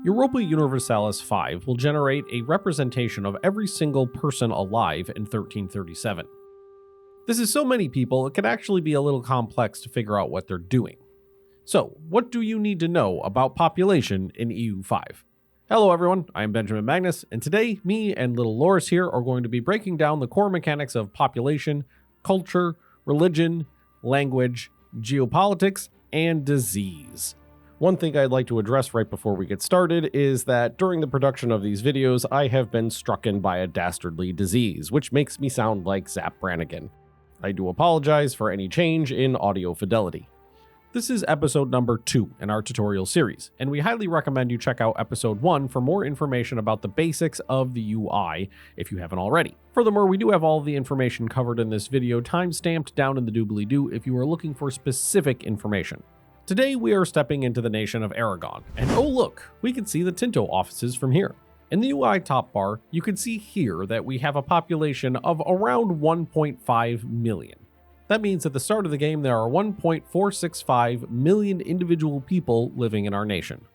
Europa Universalis V will generate a representation of every single person alive in 1337. This is so many people, it can actually be a little complex to figure out what they're doing. So, what do you need to know about population in EU5? Hello everyone, I am Benjamin Magnus, and today, me and little Lorris here are going to be breaking down the core mechanics of population, culture, religion, language, geopolitics, and disease. One thing I'd like to address right before we get started is that during the production of these videos, I have been strucken by a dastardly disease, which makes me sound like Zap Brannigan. I do apologize for any change in audio fidelity. This is episode number 2 in our tutorial series, and we highly recommend you check out episode 1 for more information about the basics of the UI if you haven't already. Furthermore, we do have all of the information covered in this video time-stamped down in the doobly-doo if you are looking for specific information. Today we are stepping into the nation of Religon, and oh look, we can see the Tinto offices from here. In the UI top bar, you can see here that we have a population of around 1.5 million. That means at the start of the game there are 1.465 million individual people living in our nation.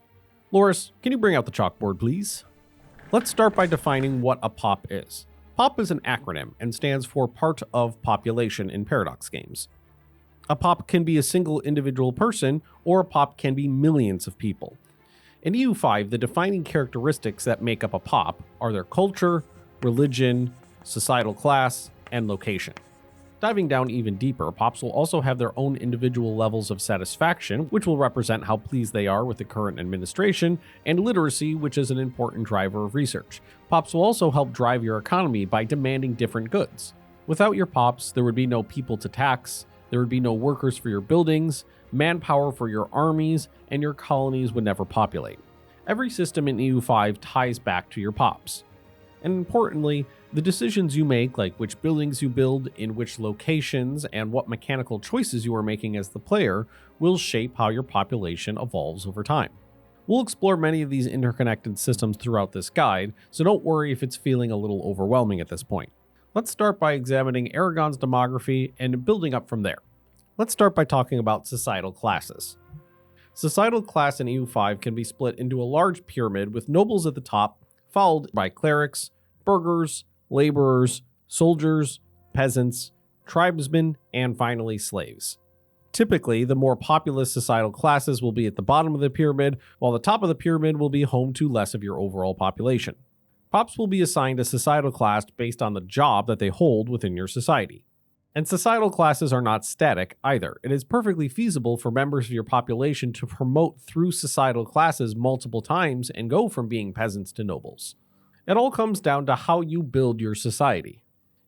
Loris, can you bring out the chalkboard please? Let's start by defining what a POP is. POP is an acronym and stands for Part of Population in Paradox games. A POP can be a single individual person, or a POP can be millions of people. In EU5, the defining characteristics that make up a POP are their culture, religion, societal class, and location. Diving down even deeper, POPs will also have their own individual levels of satisfaction, which will represent how pleased they are with the current administration, and literacy, which is an important driver of research. POPs will also help drive your economy by demanding different goods. Without your POPs, there would be no people to tax, there would be no workers for your buildings, manpower for your armies, and your colonies would never populate. Every system in EU5 ties back to your POPs. And importantly, the decisions you make, like which buildings you build, in which locations, and what mechanical choices you are making as the player, will shape how your population evolves over time. We'll explore many of these interconnected systems throughout this guide, so don't worry if it's feeling a little overwhelming at this point. Let's start by examining Religon's demography and building up from there. Let's start by talking about societal classes. Societal class in EU5 can be split into a large pyramid with nobles at the top, followed by clerics, burghers, laborers, soldiers, peasants, tribesmen, and finally slaves. Typically, the more populous societal classes will be at the bottom of the pyramid, while the top of the pyramid will be home to less of your overall population. POPs will be assigned a societal class based on the job that they hold within your society. And societal classes are not static either. It is perfectly feasible for members of your population to promote through societal classes multiple times and go from being peasants to nobles. It all comes down to how you build your society.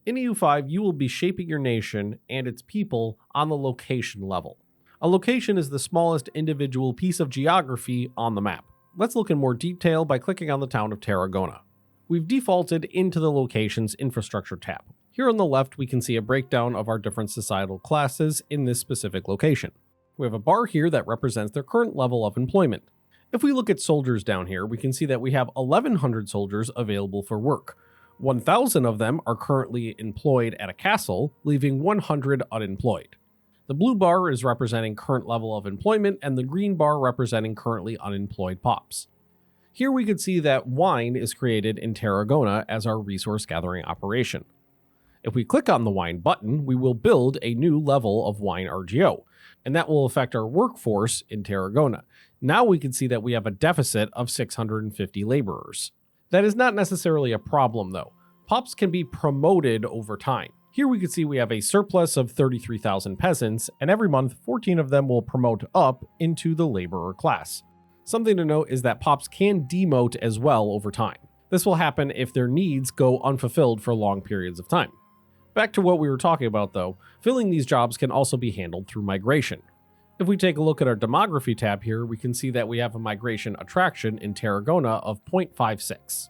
In EU5, you will be shaping your nation and its people on the location level. A location is the smallest individual piece of geography on the map. Let's look in more detail by clicking on the town of Tarragona. We've defaulted into the Locations Infrastructure tab. Here on the left, we can see a breakdown of our different societal classes in this specific location. We have a bar here that represents their current level of employment. If we look at soldiers down here, we can see that we have 1,100 soldiers available for work. 1,000 of them are currently employed at a castle, leaving 100 unemployed. The blue bar is representing current level of employment, and the green bar representing currently unemployed POPs. Here we can see that wine is created in Tarragona as our resource gathering operation. If we click on the wine button, we will build a new level of wine RGO, and that will affect our workforce in Tarragona. Now we can see that we have a deficit of 650 laborers. That is not necessarily a problem though. POPs can be promoted over time. Here we can see we have a surplus of 33,000 peasants, and every month 14 of them will promote up into the laborer class. Something to note is that POPs can demote as well over time. This will happen if their needs go unfulfilled for long periods of time. Back to what we were talking about though, filling these jobs can also be handled through migration. If we take a look at our demography tab here, we can see that we have a migration attraction in Tarragona of 0.56.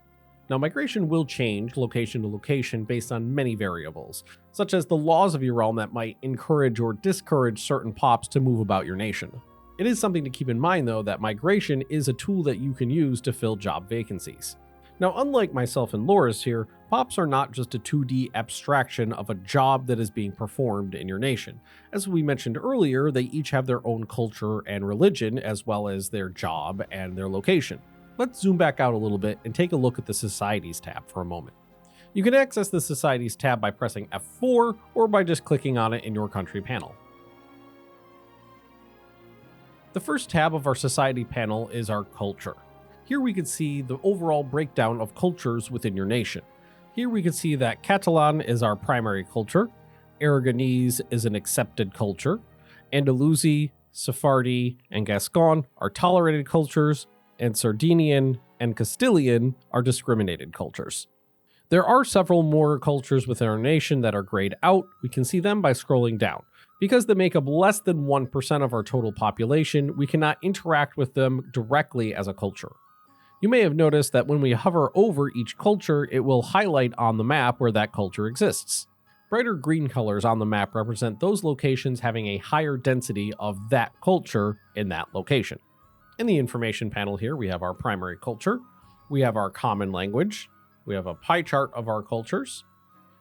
Now migration will change location to location based on many variables, such as the laws of your realm that might encourage or discourage certain POPs to move about your nation. It is something to keep in mind though that migration is a tool that you can use to fill job vacancies. Now, unlike myself and Lorris here, POPs are not just a 2D abstraction of a job that is being performed in your nation. As we mentioned earlier, they each have their own culture and religion, as well as their job and their location. Let's zoom back out a little bit and take a look at the Societies tab for a moment. You can access the Societies tab by pressing F4 or by just clicking on it in your country panel. The first tab of our Society panel is our Culture. Here we can see the overall breakdown of cultures within your nation. Here we can see that Catalan is our primary culture, Aragonese is an accepted culture, Andalusi, Sephardi, and Gascon are tolerated cultures, and Sardinian and Castilian are discriminated cultures. There are several more cultures within our nation that are grayed out. We can see them by scrolling down. Because they make up less than 1% of our total population, we cannot interact with them directly as a culture. You may have noticed that when we hover over each culture, it will highlight on the map where that culture exists. Brighter green colors on the map represent those locations having a higher density of that culture in that location. In the information panel here, we have our primary culture, we have our common language, we have a pie chart of our cultures,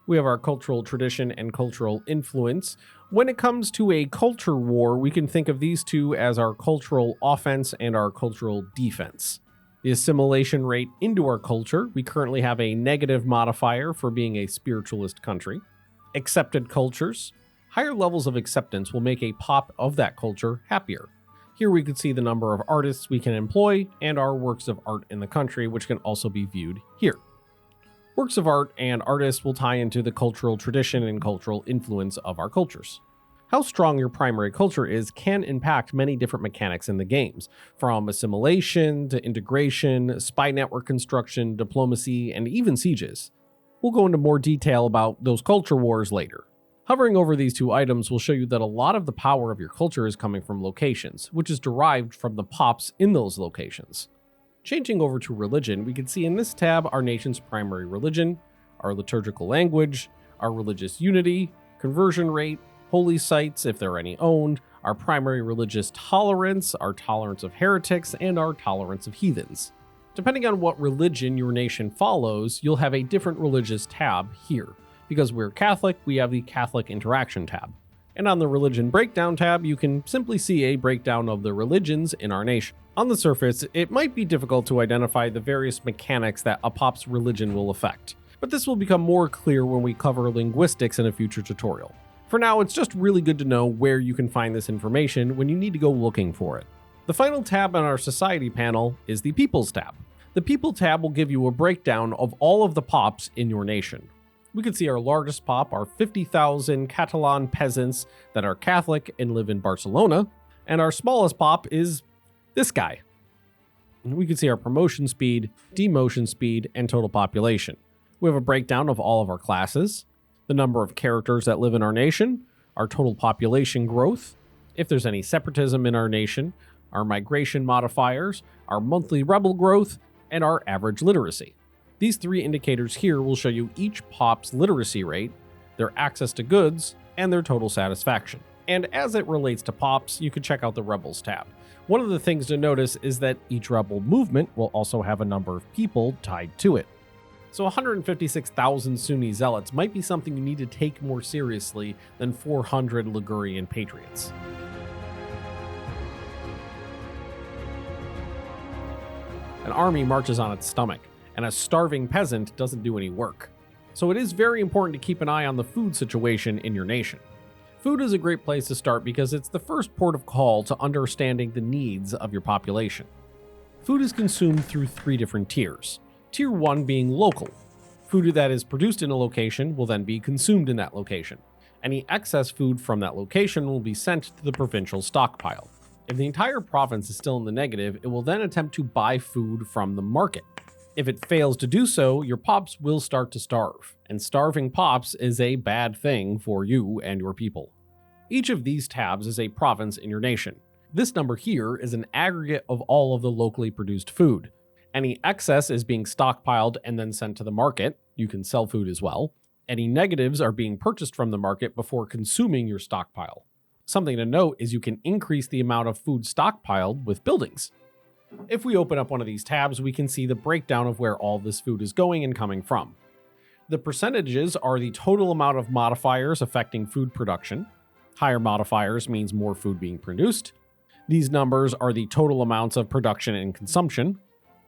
we have our cultural tradition and cultural influence. When it comes to a culture war, we can think of these two as our cultural offense and our cultural defense. The assimilation rate into our culture, we currently have a negative modifier for being a spiritualist country. Accepted cultures, higher levels of acceptance will make a pop of that culture happier. Here we can see the number of artists we can employ and our works of art in the country, which can also be viewed here. Works of art and artists will tie into the cultural tradition and cultural influence of our cultures. How strong your primary culture is can impact many different mechanics in the games, from assimilation to integration, spy network construction, diplomacy, and even sieges. We'll go into more detail about those culture wars later. Hovering over these two items will show you that a lot of the power of your culture is coming from locations, which is derived from the pops in those locations. Changing over to religion, we can see in this tab our nation's primary religion, our liturgical language, our religious unity, conversion rate, holy sites if there are any owned, our primary religious tolerance, our tolerance of heretics, and our tolerance of heathens. Depending on what religion your nation follows, you'll have a different religious tab here. Because we're Catholic, we have the Catholic Interaction tab. And on the Religion Breakdown tab, you can simply see a breakdown of the religions in our nation. On the surface, it might be difficult to identify the various mechanics that a pop's religion will affect, but this will become more clear when we cover linguistics in a future tutorial. For now, it's just really good to know where you can find this information when you need to go looking for it. The final tab on our Society panel is the Peoples tab. The People tab will give you a breakdown of all of the pops in your nation. We can see our largest pop are 50,000 Catalan peasants that are Catholic and live in Barcelona, and our smallest pop is this guy. We can see our promotion speed, demotion speed, and total population. We have a breakdown of all of our classes, the number of characters that live in our nation, our total population growth, if there's any separatism in our nation, our migration modifiers, our monthly rebel growth, and our average literacy. These three indicators here will show you each pop's literacy rate, their access to goods, and their total satisfaction. And as it relates to pops, you can check out the Rebels tab. One of the things to notice is that each rebel movement will also have a number of people tied to it. So 156,000 Sunni zealots might be something you need to take more seriously than 400 Ligurian patriots. An army marches on its stomach, and a starving peasant doesn't do any work. So it is very important to keep an eye on the food situation in your nation. Food is a great place to start because it's the first port of call to understanding the needs of your population. Food is consumed through 3 different tiers. Tier 1 being local. Food that is produced in a location will then be consumed in that location. Any excess food from that location will be sent to the provincial stockpile. If the entire province is still in the negative, it will then attempt to buy food from the market. If it fails to do so, your pops will start to starve, and starving pops is a bad thing for you and your people. Each of these tabs is a province in your nation. This number here is an aggregate of all of the locally produced food. Any excess is being stockpiled and then sent to the market. You can sell food as well. Any negatives are being purchased from the market before consuming your stockpile. Something to note is you can increase the amount of food stockpiled with buildings. If we open up one of these tabs, we can see the breakdown of where all this food is going and coming from. The percentages are the total amount of modifiers affecting food production. Higher modifiers means more food being produced. These numbers are the total amounts of production and consumption.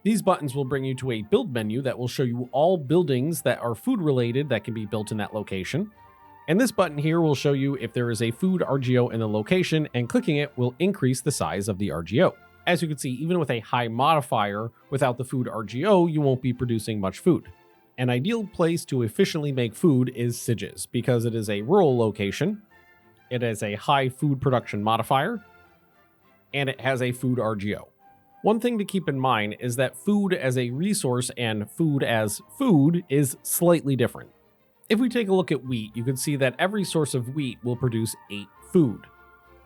These buttons will bring you to a build menu that will show you all buildings that are food related that can be built in that location. And this button here will show you if there is a food RGO in the location, and clicking it will increase the size of the RGO. As you can see, even with a high modifier, without the food RGO, you won't be producing much food. An ideal place to efficiently make food is Siges, because it is a rural location, it has a high food production modifier, and it has a food RGO. One thing to keep in mind is that food as a resource and food as food is slightly different. If we take a look at wheat, you can see that every source of wheat will produce 8 food.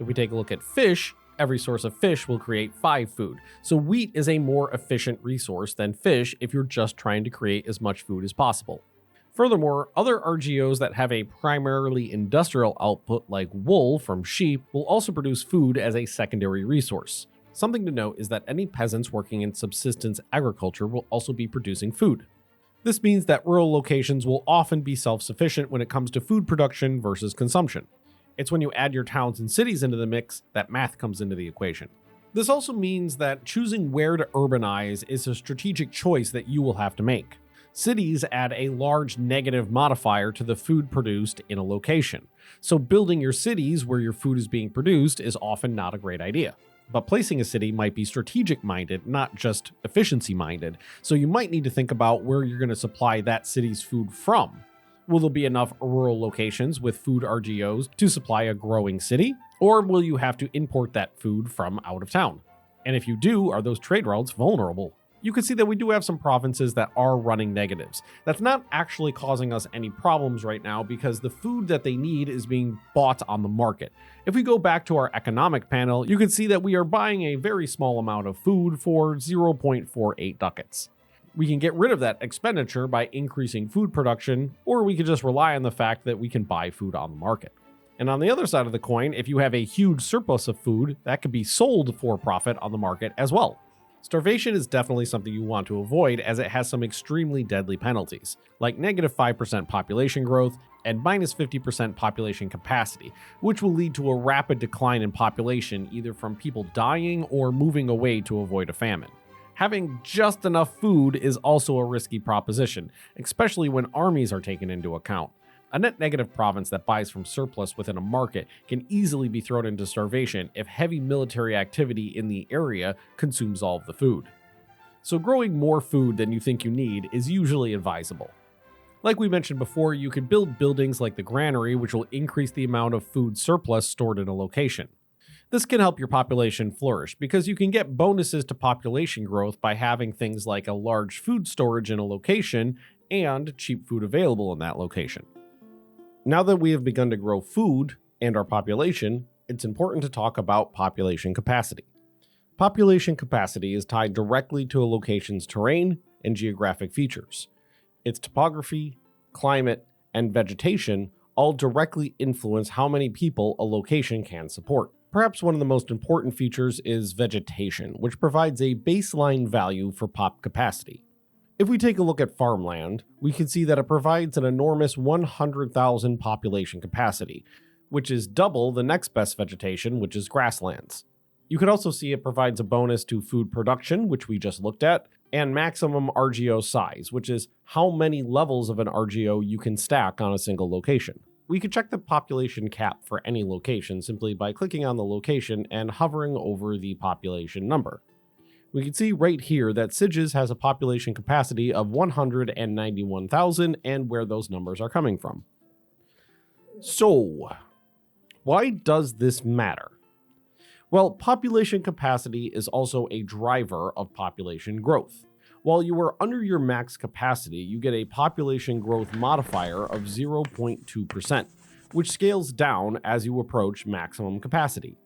If we take a look at fish, every source of fish will create 5 food. So wheat is a more efficient resource than fish if you're just trying to create as much food as possible. Furthermore, other RGOs that have a primarily industrial output like wool from sheep will also produce food as a secondary resource. Something to note is that any peasants working in subsistence agriculture will also be producing food. This means that rural locations will often be self-sufficient when it comes to food production versus consumption. It's when you add your towns and cities into the mix that math comes into the equation. This also means that choosing where to urbanize is a strategic choice that you will have to make. Cities add a large negative modifier to the food produced in a location, so building your cities where your food is being produced is often not a great idea. But placing a city might be strategic-minded, not just efficiency-minded, so you might need to think about where you're going to supply that city's food from. Will there be enough rural locations with food RGOs to supply a growing city, or will you have to import that food from out of town? And if you do, are those trade routes vulnerable? You can see that we do have some provinces that are running negatives. That's not actually causing us any problems right now because the food that they need is being bought on the market. If we go back to our economic panel, you can see that we are buying a very small amount of food for 0.48 ducats. We can get rid of that expenditure by increasing food production, or we could just rely on the fact that we can buy food on the market. And on the other side of the coin, if you have a huge surplus of food, that could be sold for profit on the market as well. Starvation is definitely something you want to avoid as it has some extremely deadly penalties, like -5% population growth and -50% population capacity, which will lead to a rapid decline in population either from people dying or moving away to avoid a famine. Having just enough food is also a risky proposition, especially when armies are taken into account. A net negative province that buys from surplus within a market can easily be thrown into starvation if heavy military activity in the area consumes all of the food. So growing more food than you think you need is usually advisable. Like we mentioned before, you could build buildings like the granary, which will increase the amount of food surplus stored in a location. This can help your population flourish because you can get bonuses to population growth by having things like a large food storage in a location and cheap food available in that location. Now that we have begun to grow food and our population, it's important to talk about population capacity. Population capacity is tied directly to a location's terrain and geographic features. Its topography, climate, and vegetation all directly influence how many people a location can support. Perhaps one of the most important features is vegetation, which provides a baseline value for pop capacity. If we take a look at farmland, we can see that it provides an enormous 100,000 population capacity, which is double the next best vegetation, which is grasslands. You can also see it provides a bonus to food production, which we just looked at, and maximum RGO size, which is how many levels of an RGO you can stack on a single location. We could check the population cap for any location simply by clicking on the location and hovering over the population number. We can see right here that Siges has a population capacity of 191,000 and where those numbers are coming from. So, why does this matter? Well, population capacity is also a driver of population growth. While you are under your max capacity, you get a population growth modifier of 0.2%, which scales down as you approach maximum capacity.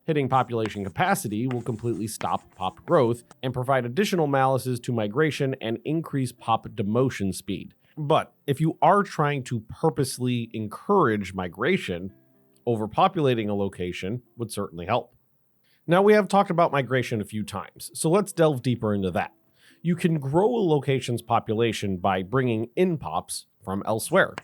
Hitting population capacity will completely stop pop growth and provide additional malices to migration and increase pop demotion speed. But if you are trying to purposely encourage migration, overpopulating a location would certainly help. Now, we have talked about migration a few times, so let's delve deeper into that. You can grow a location's population by bringing in pops from elsewhere.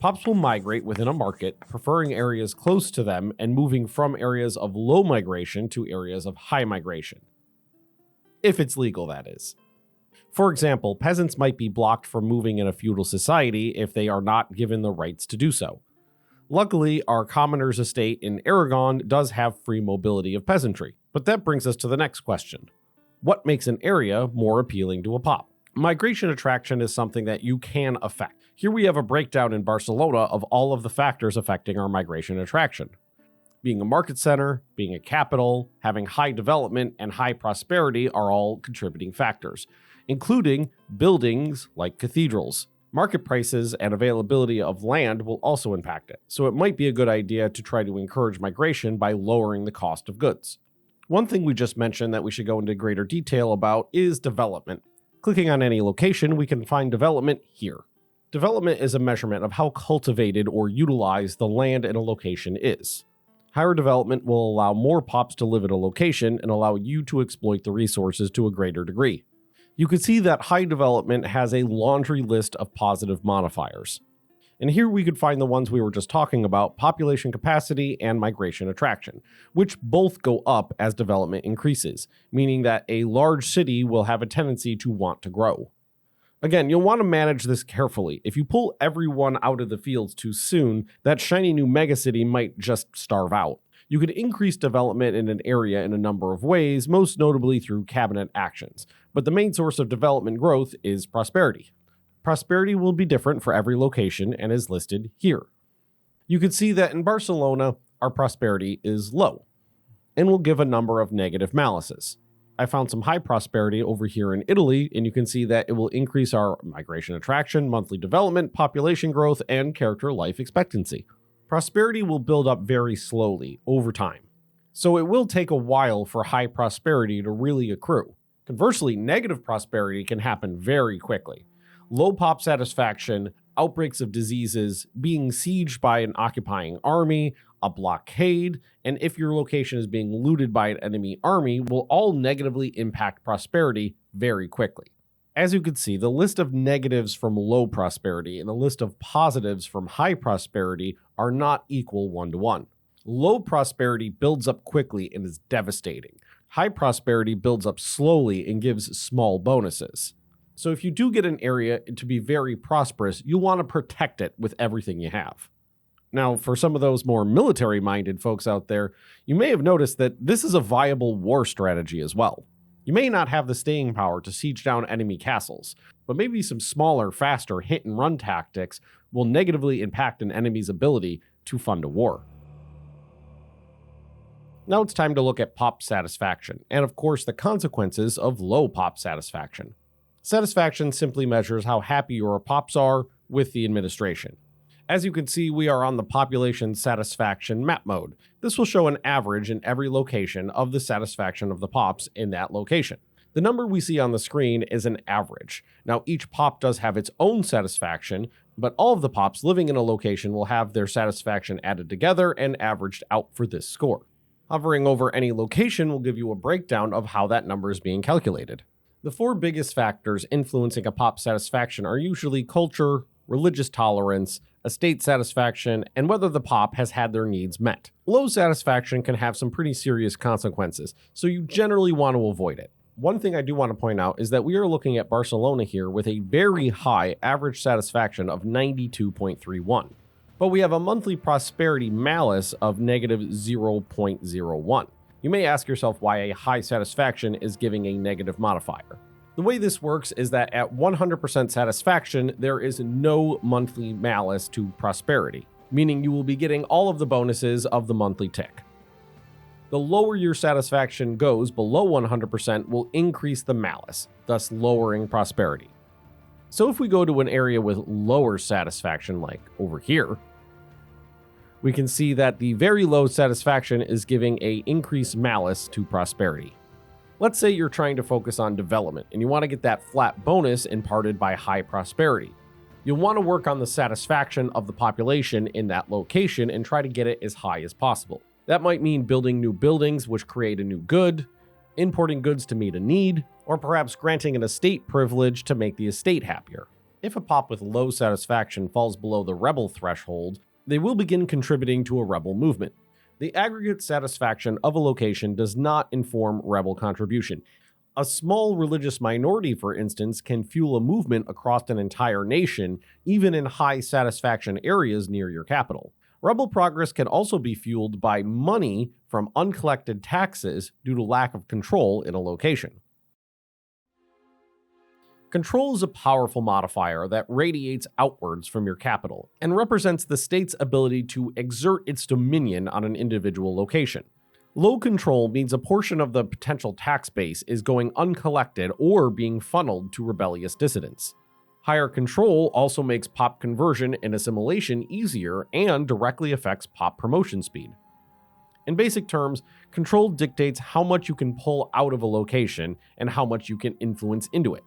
Pops will migrate within a market, preferring areas close to them and moving from areas of low migration to areas of high migration. If it's legal, that is. For example, peasants might be blocked from moving in a feudal society if they are not given the rights to do so. Luckily, our commoner's estate in Aragon does have free mobility of peasantry, but that brings us to the next question. What makes an area more appealing to a pop? Migration attraction is something that you can affect. Here we have a breakdown in Barcelona of all of the factors affecting our migration attraction. Being a market center, being a capital, having high development, and high prosperity are all contributing factors, including buildings like cathedrals. Market prices and availability of land will also impact it, so it might be a good idea to try to encourage migration by lowering the cost of goods. One thing we just mentioned that we should go into greater detail about is development. Clicking on any location, we can find development here. Development is a measurement of how cultivated or utilized the land in a location is. Higher development will allow more pops to live at a location and allow you to exploit the resources to a greater degree. You can see that high development has a laundry list of positive modifiers. And here we could find the ones we were just talking about, population capacity and migration attraction, which both go up as development increases, meaning that a large city will have a tendency to want to grow. Again, you'll want to manage this carefully. If you pull everyone out of the fields too soon, that shiny new megacity might just starve out. You could increase development in an area in a number of ways, most notably through cabinet actions. But the main source of development growth is prosperity. Prosperity will be different for every location and is listed here. You can see that in Barcelona, our prosperity is low, and will give a number of negative malices. I found some high prosperity over here in Italy, and you can see that it will increase our migration attraction, monthly development, population growth, and character life expectancy. Prosperity will build up very slowly over time, so it will take a while for high prosperity to really accrue. Conversely, negative prosperity can happen very quickly. Low pop satisfaction, outbreaks of diseases, being sieged by an occupying army, a blockade, and if your location is being looted by an enemy army will all negatively impact prosperity very quickly. As you can see, the list of negatives from low prosperity and the list of positives from high prosperity are not equal one-to-one. Low prosperity builds up quickly and is devastating. High prosperity builds up slowly and gives small bonuses. So if you do get an area to be very prosperous, you'll want to protect it with everything you have. Now, for some of those more military-minded folks out there, you may have noticed that this is a viable war strategy as well. You may not have the staying power to siege down enemy castles, but maybe some smaller, faster hit-and-run tactics will negatively impact an enemy's ability to fund a war. Now it's time to look at pop satisfaction, and of course the consequences of low pop satisfaction. Satisfaction simply measures how happy your pops are with the administration. As you can see, we are on the population satisfaction map mode. This will show an average in every location of the satisfaction of the pops in that location. The number we see on the screen is an average. Now, each pop does have its own satisfaction, but all of the pops living in a location will have their satisfaction added together and averaged out for this score. Hovering over any location will give you a breakdown of how that number is being calculated. The four biggest factors influencing a pop satisfaction are usually culture, religious tolerance, estate satisfaction, and whether the pop has had their needs met. Low satisfaction can have some pretty serious consequences, so you generally want to avoid it. One thing I do want to point out is that we are looking at Barcelona here with a very high average satisfaction of 92.31, but we have a monthly prosperity malice of negative 0.01. You may ask yourself why a high satisfaction is giving a negative modifier. The way this works is that at 100% satisfaction, there is no monthly malice to prosperity, meaning you will be getting all of the bonuses of the monthly tick. The lower your satisfaction goes below 100% will increase the malice, thus lowering prosperity. So if we go to an area with lower satisfaction, like over here, we can see that the very low satisfaction is giving a increased malice to prosperity. Let's say you're trying to focus on development and you want to get that flat bonus imparted by high prosperity. You'll want to work on the satisfaction of the population in that location and try to get it as high as possible. That might mean building new buildings which create a new good, importing goods to meet a need, or perhaps granting an estate privilege to make the estate happier. If a pop with low satisfaction falls below the rebel threshold, they will begin contributing to a rebel movement. The aggregate satisfaction of a location does not inform rebel contribution. A small religious minority, for instance, can fuel a movement across an entire nation, even in high satisfaction areas near your capital. Rebel progress can also be fueled by money from uncollected taxes due to lack of control in a location. Control is a powerful modifier that radiates outwards from your capital and represents the state's ability to exert its dominion on an individual location. Low control means a portion of the potential tax base is going uncollected or being funneled to rebellious dissidents. Higher control also makes pop conversion and assimilation easier and directly affects pop promotion speed. In basic terms, control dictates how much you can pull out of a location and how much you can influence into it.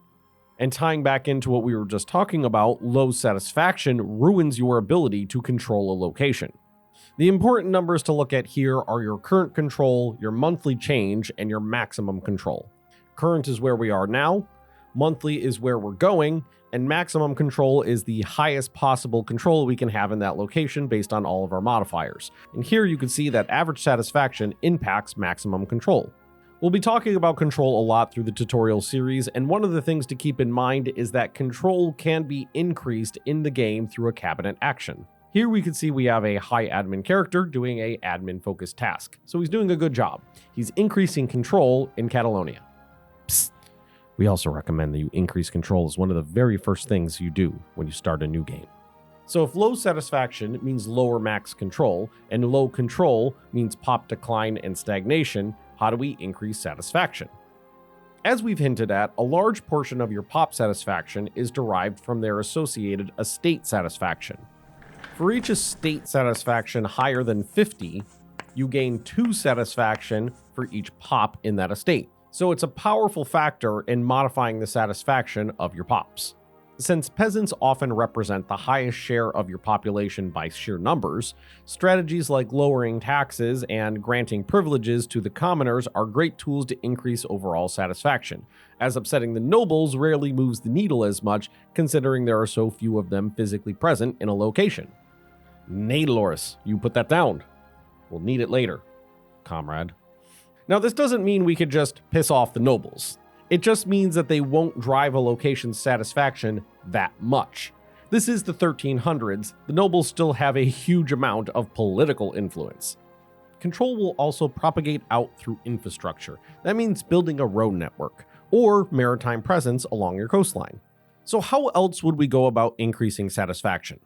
And tying back into what we were just talking about, low satisfaction ruins your ability to control a location. The important numbers to look at here are your current control, your monthly change, and your maximum control. Current is where we are now, monthly is where we're going, and maximum control is the highest possible control we can have in that location based on all of our modifiers. And here you can see that average satisfaction impacts maximum control. We'll be talking about control a lot through the tutorial series, and one of the things to keep in mind is that control can be increased in the game through a cabinet action. Here we can see we have a high admin character doing a admin focused task, so he's doing a good job. He's increasing control in Catalonia. Psst. We also recommend that you increase control as one of the very first things you do when you start a new game. So if low satisfaction means lower max control, and low control means pop decline and stagnation, how do we increase satisfaction? As we've hinted at, a large portion of your pop satisfaction is derived from their associated estate satisfaction. For each estate satisfaction higher than 50, you gain 2 satisfaction for each pop in that estate. So it's a powerful factor in modifying the satisfaction of your pops. Since peasants often represent the highest share of your population by sheer numbers, strategies like lowering taxes and granting privileges to the commoners are great tools to increase overall satisfaction, as upsetting the nobles rarely moves the needle as much, considering there are so few of them physically present in a location. Nay, Lorris, you put that down. We'll need it later, comrade. Now, this doesn't mean we could just piss off the nobles. It just means that they won't drive a location's satisfaction that much. This is the 1300s. The nobles still have a huge amount of political influence. Control will also propagate out through infrastructure. That means building a road network or maritime presence along your coastline. So how else would we go about increasing satisfaction?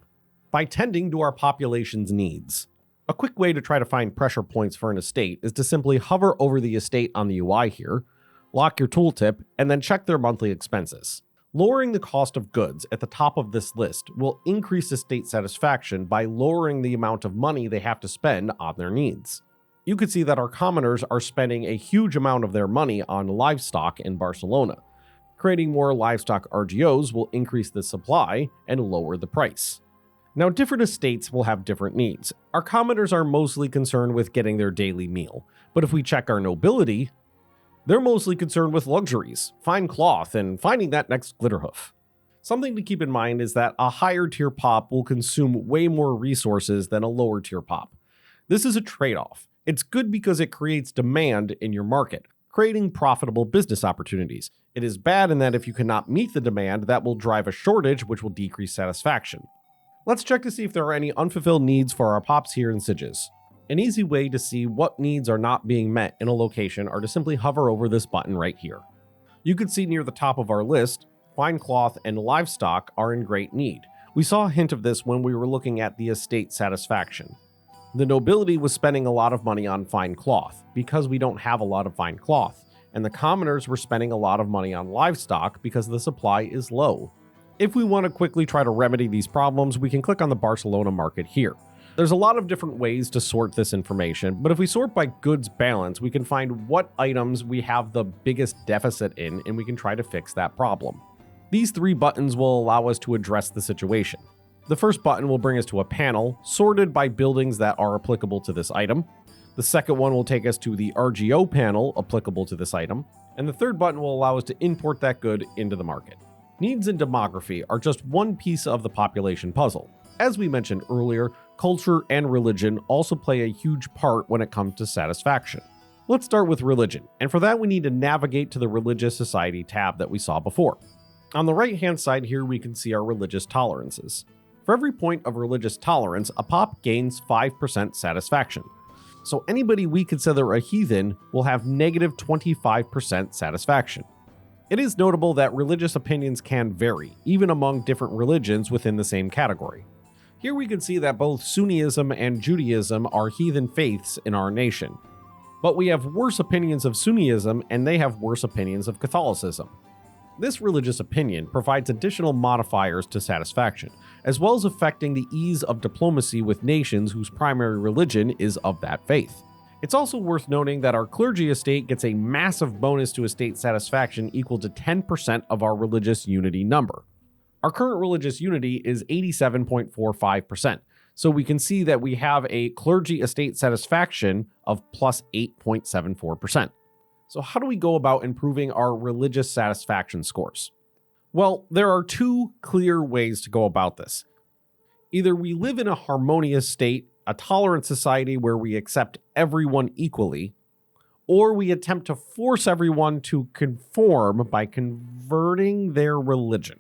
By tending to our population's needs. A quick way to try to find pressure points for an estate is to simply hover over the estate on the UI here, lock your tooltip, and then check their monthly expenses. Lowering the cost of goods at the top of this list will increase estate satisfaction by lowering the amount of money they have to spend on their needs. You could see that our commoners are spending a huge amount of their money on livestock in Barcelona. Creating more livestock RGOs will increase the supply and lower the price. Now, different estates will have different needs. Our commoners are mostly concerned with getting their daily meal, but if we check our nobility, they're mostly concerned with luxuries, fine cloth, and finding that next glitterhoof. Something to keep in mind is that a higher tier pop will consume way more resources than a lower tier pop. This is a trade-off. It's good because it creates demand in your market, creating profitable business opportunities. It is bad in that if you cannot meet the demand, that will drive a shortage, which will decrease satisfaction. Let's check to see if there are any unfulfilled needs for our pops here in Sieges. An easy way to see what needs are not being met in a location are to simply hover over this button right here. You can see near the top of our list, fine cloth and livestock are in great need. We saw a hint of this when we were looking at the estate satisfaction. The nobility was spending a lot of money on fine cloth because we don't have a lot of fine cloth, and the commoners were spending a lot of money on livestock because the supply is low. If we want to quickly try to remedy these problems, we can click on the Barcelona market here. There's a lot of different ways to sort this information, but if we sort by goods balance, we can find what items we have the biggest deficit in, and we can try to fix that problem. These 3 buttons will allow us to address the situation. The first button will bring us to a panel sorted by buildings that are applicable to this item. The second one will take us to the RGO panel applicable to this item, and the third button will allow us to import that good into the market. Needs and demography are just one piece of the population puzzle. As we mentioned earlier, culture and religion also play a huge part when it comes to satisfaction. Let's start with religion, and for that we need to navigate to the Religious Society tab that we saw before. On the right hand side here we can see our religious tolerances. For every point of religious tolerance, a pop gains 5% satisfaction. So anybody we consider a heathen will have negative 25% satisfaction. It is notable that religious opinions can vary, even among different religions within the same category. Here we can see that both Sunniism and Judaism are heathen faiths in our nation. But we have worse opinions of Sunniism and they have worse opinions of Catholicism. This religious opinion provides additional modifiers to satisfaction, as well as affecting the ease of diplomacy with nations whose primary religion is of that faith. It's also worth noting that our clergy estate gets a massive bonus to estate satisfaction equal to 10% of our religious unity number. Our current religious unity is 87.45%, so we can see that we have a clergy estate satisfaction of plus 8.74%. So how do we go about improving our religious satisfaction scores? Well, there are two clear ways to go about this. Either we live in a harmonious state, a tolerant society where we accept everyone equally, or we attempt to force everyone to conform by converting their religion.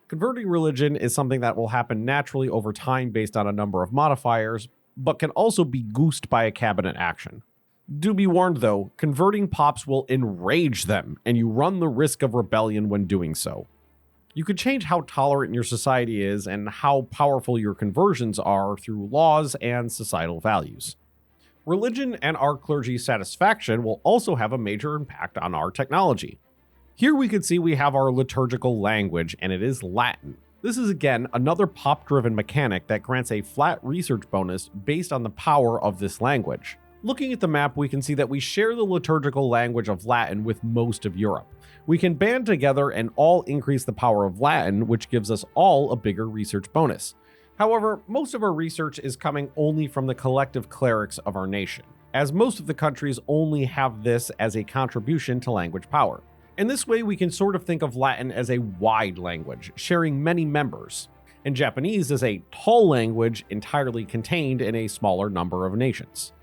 Converting religion is something that will happen naturally over time based on a number of modifiers, but can also be goosed by a cabinet action. Do be warned though, converting pops will enrage them, and you run the risk of rebellion when doing so. You can change how tolerant your society is and how powerful your conversions are through laws and societal values. Religion and our clergy's satisfaction will also have a major impact on our technology. Here we can see we have our liturgical language, and it is Latin. This is again another pop-driven mechanic that grants a flat research bonus based on the power of this language. Looking at the map, we can see that we share the liturgical language of Latin with most of Europe. We can band together and all increase the power of Latin, which gives us all a bigger research bonus. However, most of our research is coming only from the collective clerics of our nation, as most of the countries only have this as a contribution to language power. In this way, we can sort of think of Latin as a wide language, sharing many members, and Japanese as a tall language entirely contained in a smaller number of nations.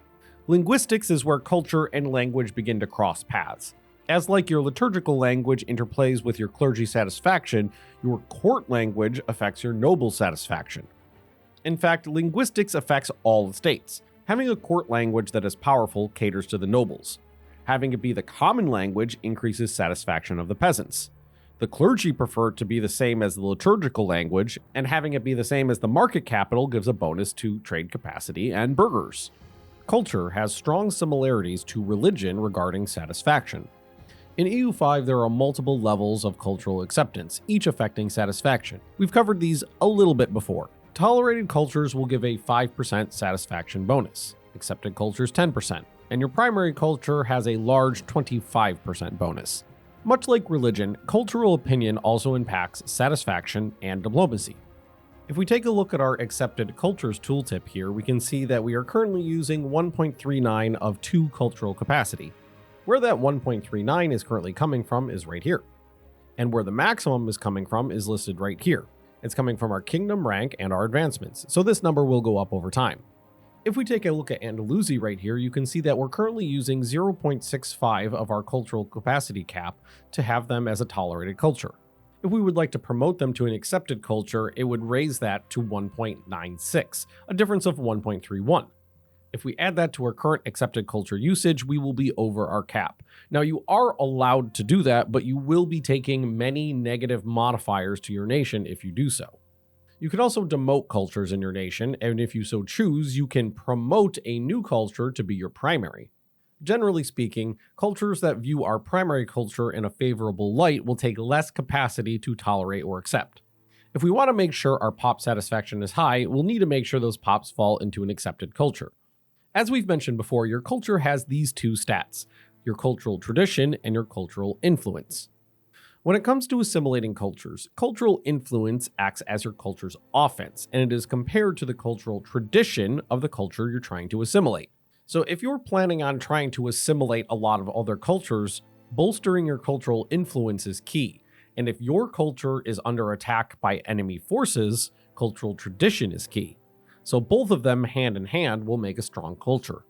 Linguistics is where culture and language begin to cross paths. As like your liturgical language interplays with your clergy satisfaction, your court language affects your noble satisfaction. In fact, linguistics affects all the states. Having a court language that is powerful caters to the nobles. Having it be the common language increases satisfaction of the peasants. The clergy prefer it to be the same as the liturgical language, and having it be the same as the market capital gives a bonus to trade capacity and burghers. Culture has strong similarities to religion regarding satisfaction. In EU5, there are multiple levels of cultural acceptance, each affecting satisfaction. We've covered these a little bit before. Tolerated cultures will give a 5% satisfaction bonus, accepted cultures 10%, and your primary culture has a large 25% bonus. Much like religion, cultural opinion also impacts satisfaction and diplomacy. If we take a look at our accepted cultures tooltip here, we can see that we are currently using 1.39 of 2 cultural capacity. Where that 1.39 is currently coming from is right here. And where the maximum is coming from is listed right here. It's coming from our kingdom rank and our advancements, so this number will go up over time. If we take a look at Andalusi right here, you can see that we're currently using 0.65 of our cultural capacity cap to have them as a tolerated culture. If we would like to promote them to an accepted culture, it would raise that to 1.96, a difference of 1.31. If we add that to our current accepted culture usage, we will be over our cap. Now, you are allowed to do that, but you will be taking many negative modifiers to your nation if you do so. You can also demote cultures in your nation, and if you so choose, you can promote a new culture to be your primary. Generally speaking, cultures that view our primary culture in a favorable light will take less capacity to tolerate or accept. If we want to make sure our pop satisfaction is high, we'll need to make sure those pops fall into an accepted culture. As we've mentioned before, your culture has these two stats, your cultural tradition and your cultural influence. When it comes to assimilating cultures, cultural influence acts as your culture's offense, and it is compared to the cultural tradition of the culture you're trying to assimilate. So if you're planning on trying to assimilate a lot of other cultures, bolstering your cultural influence is key. And if your culture is under attack by enemy forces, cultural tradition is key. So both of them hand in hand will make a strong culture.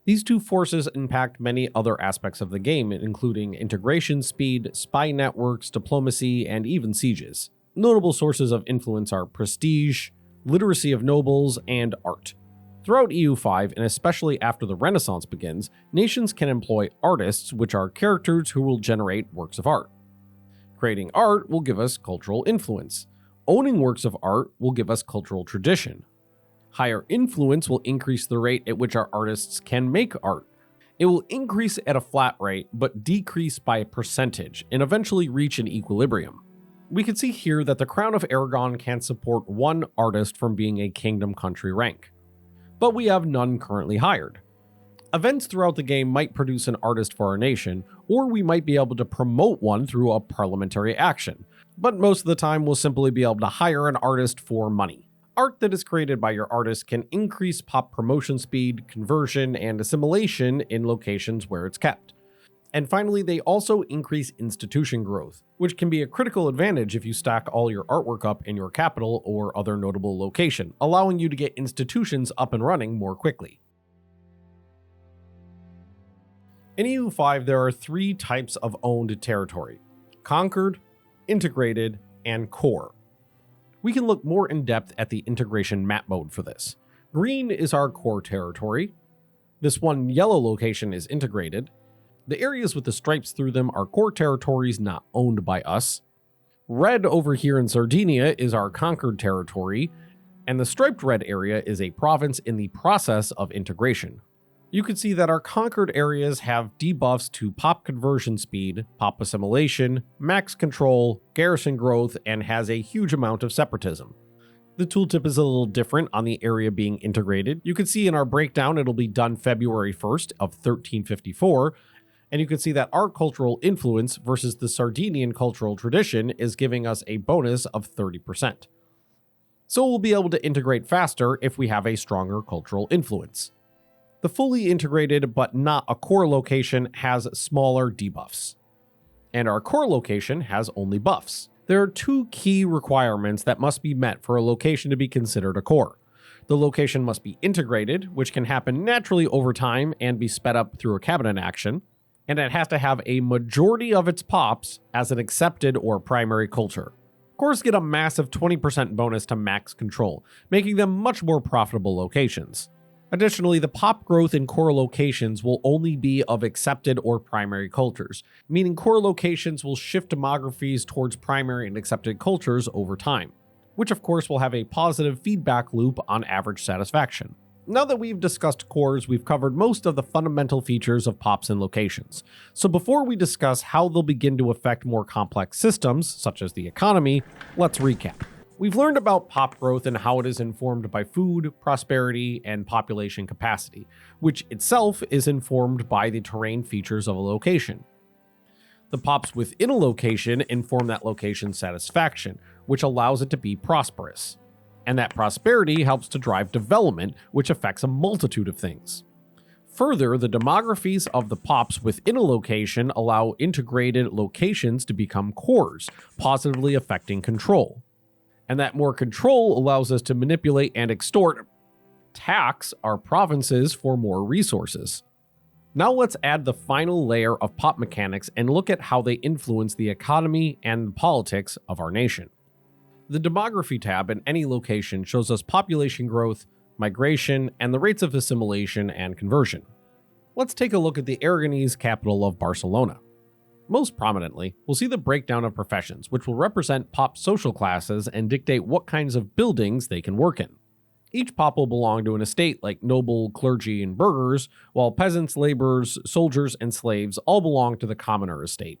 These two forces impact many other aspects of the game, including integration speed, spy networks, diplomacy, and even sieges. Notable sources of influence are prestige, literacy of nobles, and art. Throughout EU5, and especially after the Renaissance begins, nations can employ artists, which are characters who will generate works of art. Creating art will give us cultural influence. Owning works of art will give us cultural tradition. Higher influence will increase the rate at which our artists can make art. It will increase at a flat rate, but decrease by a percentage, and eventually reach an equilibrium. We can see here that the Crown of Aragon can support one artist from being a kingdom country rank, but we have none currently hired. Events throughout the game might produce an artist for our nation, or we might be able to promote one through a parliamentary action, but most of the time we'll simply be able to hire an artist for money. Art that is created by your artist can increase pop promotion speed, conversion, and assimilation in locations where it's kept. And finally, they also increase institution growth, which can be a critical advantage if you stack all your artwork up in your capital or other notable location, allowing you to get institutions up and running more quickly. In EU5, there are three types of owned territory: conquered, integrated, and core. We can look more in depth at the integration map mode for this. Green is our core territory. This one yellow location is integrated. The areas with the stripes through them are core territories not owned by us. Red over here in Sardinia is our conquered territory, and the striped red area is a province in the process of integration. You can see that our conquered areas have debuffs to pop conversion speed, pop assimilation, max control, garrison growth, and has a huge amount of separatism. The tooltip is a little different on the area being integrated. You can see in our breakdown it'll be done February 1st of 1354, and you can see that our cultural influence versus the Sardinian cultural tradition is giving us a bonus of 30%. So we'll be able to integrate faster if we have a stronger cultural influence. The fully integrated but not a core location has smaller debuffs, and our core location has only buffs. There are two key requirements that must be met for a location to be considered a core. The location must be integrated, which can happen naturally over time and be sped up through a cabinet action, and it has to have a majority of its pops as an accepted or primary culture. Cores get a massive 20% bonus to max control, making them much more profitable locations. Additionally, the pop growth in core locations will only be of accepted or primary cultures, meaning core locations will shift demographies towards primary and accepted cultures over time, which of course will have a positive feedback loop on average satisfaction. Now that we've discussed cores, we've covered most of the fundamental features of pops and locations. So before we discuss how they'll begin to affect more complex systems, such as the economy, let's recap. We've learned about pop growth and how it is informed by food, prosperity, and population capacity, which itself is informed by the terrain features of a location. The pops within a location inform that location's satisfaction, which allows it to be prosperous. And that prosperity helps to drive development, which affects a multitude of things. Further, the demographies of the pops within a location allow integrated locations to become cores, positively affecting control. And that more control allows us to manipulate and tax our provinces for more resources. Now let's add the final layer of pop mechanics and look at how they influence the economy and politics of our nation. The demography tab in any location shows us population growth, migration, and the rates of assimilation and conversion. Let's take a look at the Aragonese capital of Barcelona. Most prominently, we'll see the breakdown of professions, which will represent pop social classes and dictate what kinds of buildings they can work in. Each pop will belong to an estate like noble, clergy, and burghers, while peasants, laborers, soldiers, and slaves all belong to the commoner estate.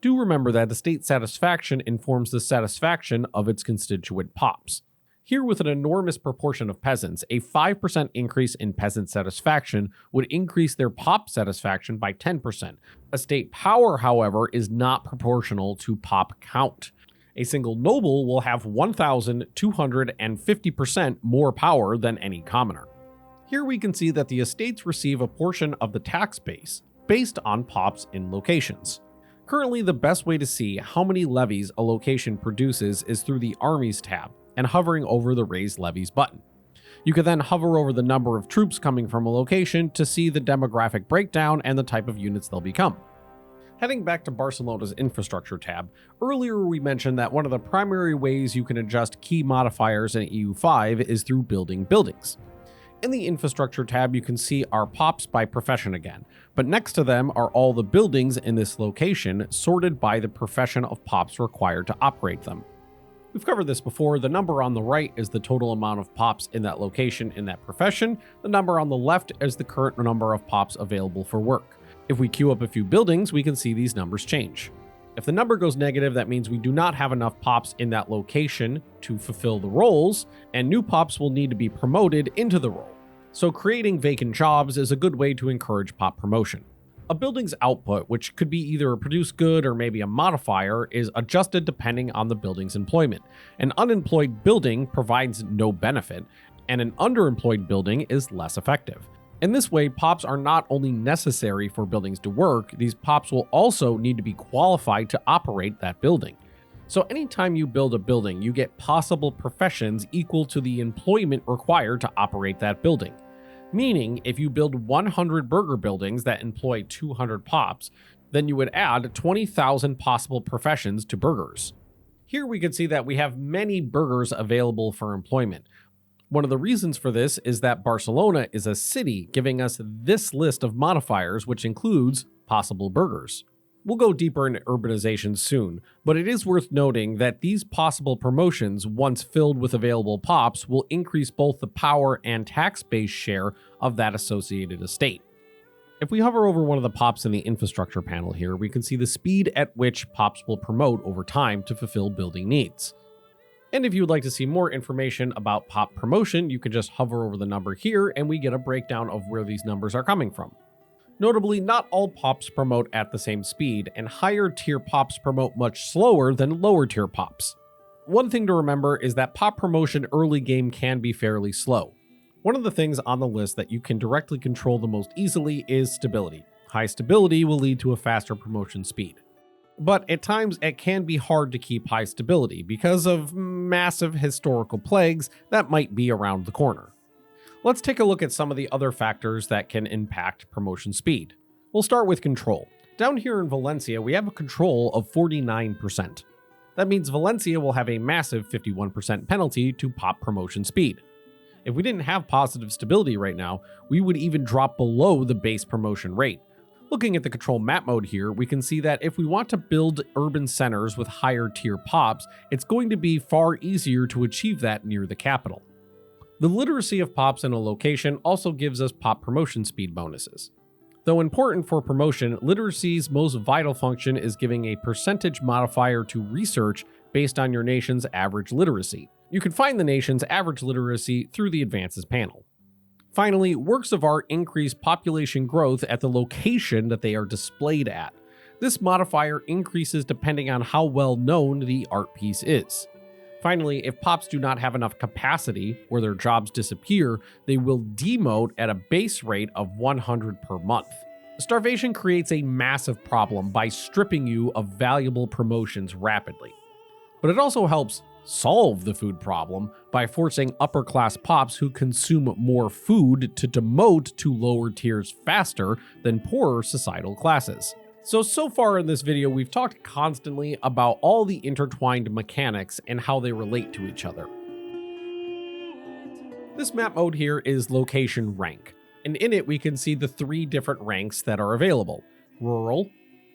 Do remember that estate satisfaction informs the satisfaction of its constituent pops. Here, with an enormous proportion of peasants, a 5% increase in peasant satisfaction would increase their pop satisfaction by 10%. Estate power, however, is not proportional to pop count. A single noble will have 1,250% more power than any commoner. Here we can see that the estates receive a portion of the tax base, based on pops in locations. Currently, the best way to see how many levies a location produces is through the Armies tab and hovering over the Raise Levies button. You can then hover over the number of troops coming from a location to see the demographic breakdown and the type of units they'll become. Heading back to Barcelona's infrastructure tab, earlier we mentioned that one of the primary ways you can adjust key modifiers in EU5 is through building buildings. In the infrastructure tab, you can see our pops by profession again, but next to them are all the buildings in this location sorted by the profession of pops required to operate them. We've covered this before. The number on the right is the total amount of pops in that location in that profession. The number on the left is the current number of pops available for work. If we queue up a few buildings, we can see these numbers change. If the number goes negative, that means we do not have enough pops in that location to fulfill the roles, and new pops will need to be promoted into the role. So creating vacant jobs is a good way to encourage pop promotion. A building's output, which could be either a produced good or maybe a modifier, is adjusted depending on the building's employment. An unemployed building provides no benefit, and an underemployed building is less effective. In this way, pops are not only necessary for buildings to work, these pops will also need to be qualified to operate that building. So anytime you build a building, you get possible professions equal to the employment required to operate that building. Meaning, if you build 100 burger buildings that employ 200 pops, then you would add 20,000 possible professions to burgers. Here we can see that we have many burgers available for employment. One of the reasons for this is that Barcelona is a city, giving us this list of modifiers, which includes possible burgers. We'll go deeper into urbanization soon, but it is worth noting that these possible promotions, once filled with available pops, will increase both the power and tax-based share of that associated estate. If we hover over one of the pops in the infrastructure panel here, we can see the speed at which pops will promote over time to fulfill building needs. And if you would like to see more information about pop promotion, you can just hover over the number here and we get a breakdown of where these numbers are coming from. Notably, not all pops promote at the same speed, and higher tier pops promote much slower than lower tier pops. One thing to remember is that pop promotion early game can be fairly slow. One of the things on the list that you can directly control the most easily is stability. High stability will lead to a faster promotion speed. But at times it can be hard to keep high stability because of massive historical plagues that might be around the corner. Let's take a look at some of the other factors that can impact promotion speed. We'll start with control. Down here in Valencia, we have a control of 49%. That means Valencia will have a massive 51% penalty to pop promotion speed. If we didn't have positive stability right now, we would even drop below the base promotion rate. Looking at the control map mode here, we can see that if we want to build urban centers with higher tier pops, it's going to be far easier to achieve that near the capital. The literacy of pops in a location also gives us pop promotion speed bonuses. Though important for promotion, literacy's most vital function is giving a percentage modifier to research based on your nation's average literacy. You can find the nation's average literacy through the Advances panel. Finally, works of art increase population growth at the location that they are displayed at. This modifier increases depending on how well known the art piece is. Finally, if pops do not have enough capacity or their jobs disappear, they will demote at a base rate of 100 per month. Starvation creates a massive problem by stripping you of valuable promotions rapidly. But it also helps solve the food problem by forcing upper class pops who consume more food to demote to lower tiers faster than poorer societal classes. So far in this video, we've talked constantly about all the intertwined mechanics and how they relate to each other. This map mode here is location rank, and in it we can see the 3 different ranks that are available: rural,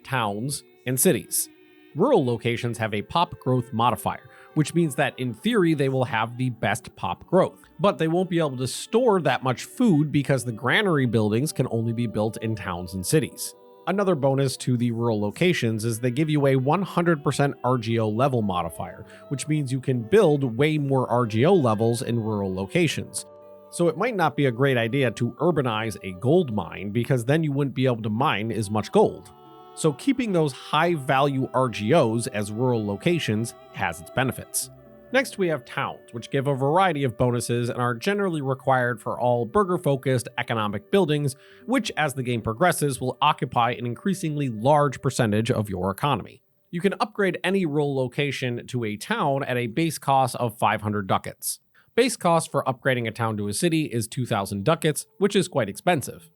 towns, and cities. Rural locations have a pop growth modifier, which means that in theory they will have the best pop growth, but they won't be able to store that much food because the granary buildings can only be built in towns and cities. Another bonus to the rural locations is they give you a 100% RGO level modifier, which means you can build way more RGO levels in rural locations. So it might not be a great idea to urbanize a gold mine because then you wouldn't be able to mine as much gold. So keeping those high value RGOs as rural locations has its benefits. Next we have towns, which give a variety of bonuses and are generally required for all burger-focused economic buildings, which as the game progresses will occupy an increasingly large percentage of your economy. You can upgrade any rural location to a town at a base cost of 500 ducats. Base cost for upgrading a town to a city is 2,000 ducats, which is quite expensive.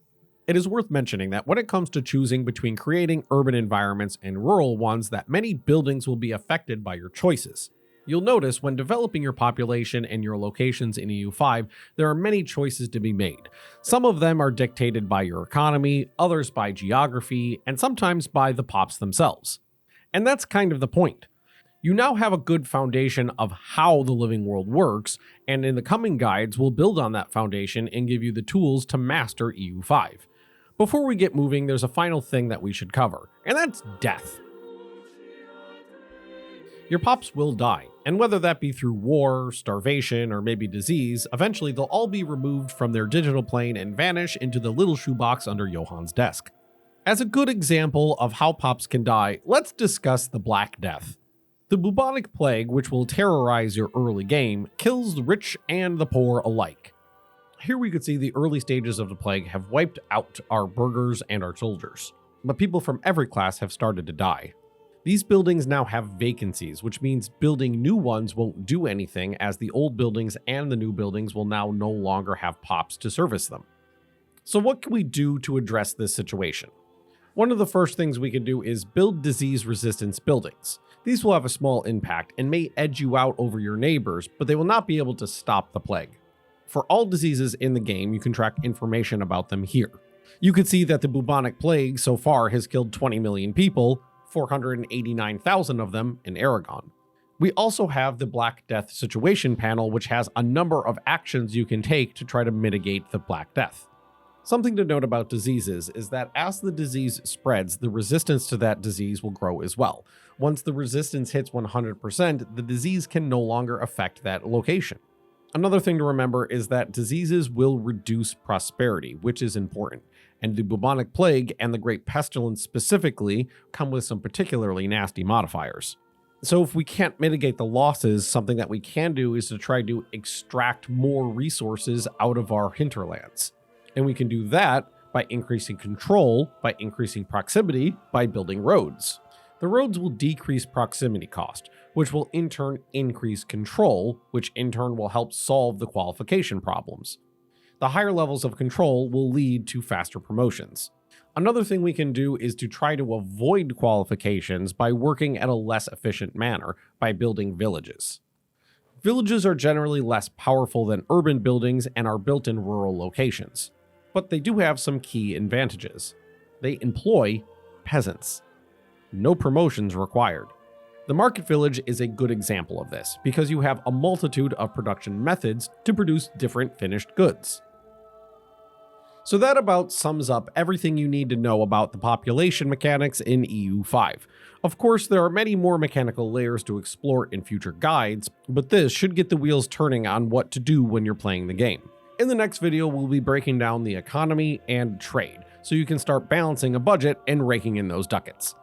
It is worth mentioning that when it comes to choosing between creating urban environments and rural ones, that many buildings will be affected by your choices. You'll notice when developing your population and your locations in EU5, there are many choices to be made. Some of them are dictated by your economy, others by geography, and sometimes by the pops themselves. And that's kind of the point. You now have a good foundation of how the living world works, and in the coming guides, we'll build on that foundation and give you the tools to master EU5. Before we get moving, there's a final thing that we should cover, and that's death. Your pops will die, and whether that be through war, starvation, or maybe disease, eventually they'll all be removed from their digital plane and vanish into the little shoebox under Johann's desk. As a good example of how pops can die, let's discuss the Black Death. The bubonic plague, which will terrorize your early game, kills the rich and the poor alike. Here we could see the early stages of the plague have wiped out our burghers and our soldiers, but people from every class have started to die. These buildings now have vacancies, which means building new ones won't do anything, as the old buildings and the new buildings will now no longer have pops to service them. So what can we do to address this situation? One of the first things we can do is build disease resistance buildings. These will have a small impact and may edge you out over your neighbors, but they will not be able to stop the plague. For all diseases in the game, you can track information about them here. You can see that the bubonic plague so far has killed 20 million people, 489,000 of them in Aragon. We also have the Black Death situation panel, which has a number of actions you can take to try to mitigate the Black Death. Something to note about diseases is that as the disease spreads, the resistance to that disease will grow as well. Once the resistance hits 100%, the disease can no longer affect that location. Another thing to remember is that diseases will reduce prosperity, which is important, and the bubonic plague and the Great Pestilence specifically come with some particularly nasty modifiers. So if we can't mitigate the losses, something that we can do is to try to extract more resources out of our hinterlands. And we can do that by increasing control, by increasing proximity, by building roads. The roads will decrease proximity cost, which will in turn increase control, which in turn will help solve the qualification problems. The higher levels of control will lead to faster promotions. Another thing we can do is to try to avoid qualifications by working at a less efficient manner by building villages. Villages are generally less powerful than urban buildings and are built in rural locations, but they do have some key advantages. They employ peasants. No promotions required. The market village is a good example of this, because you have a multitude of production methods to produce different finished goods. So that about sums up everything you need to know about the population mechanics in EU5. Of course, there are many more mechanical layers to explore in future guides, but this should get the wheels turning on what to do when you're playing the game. In the next video, we'll be breaking down the economy and trade, so you can start balancing a budget and raking in those ducats.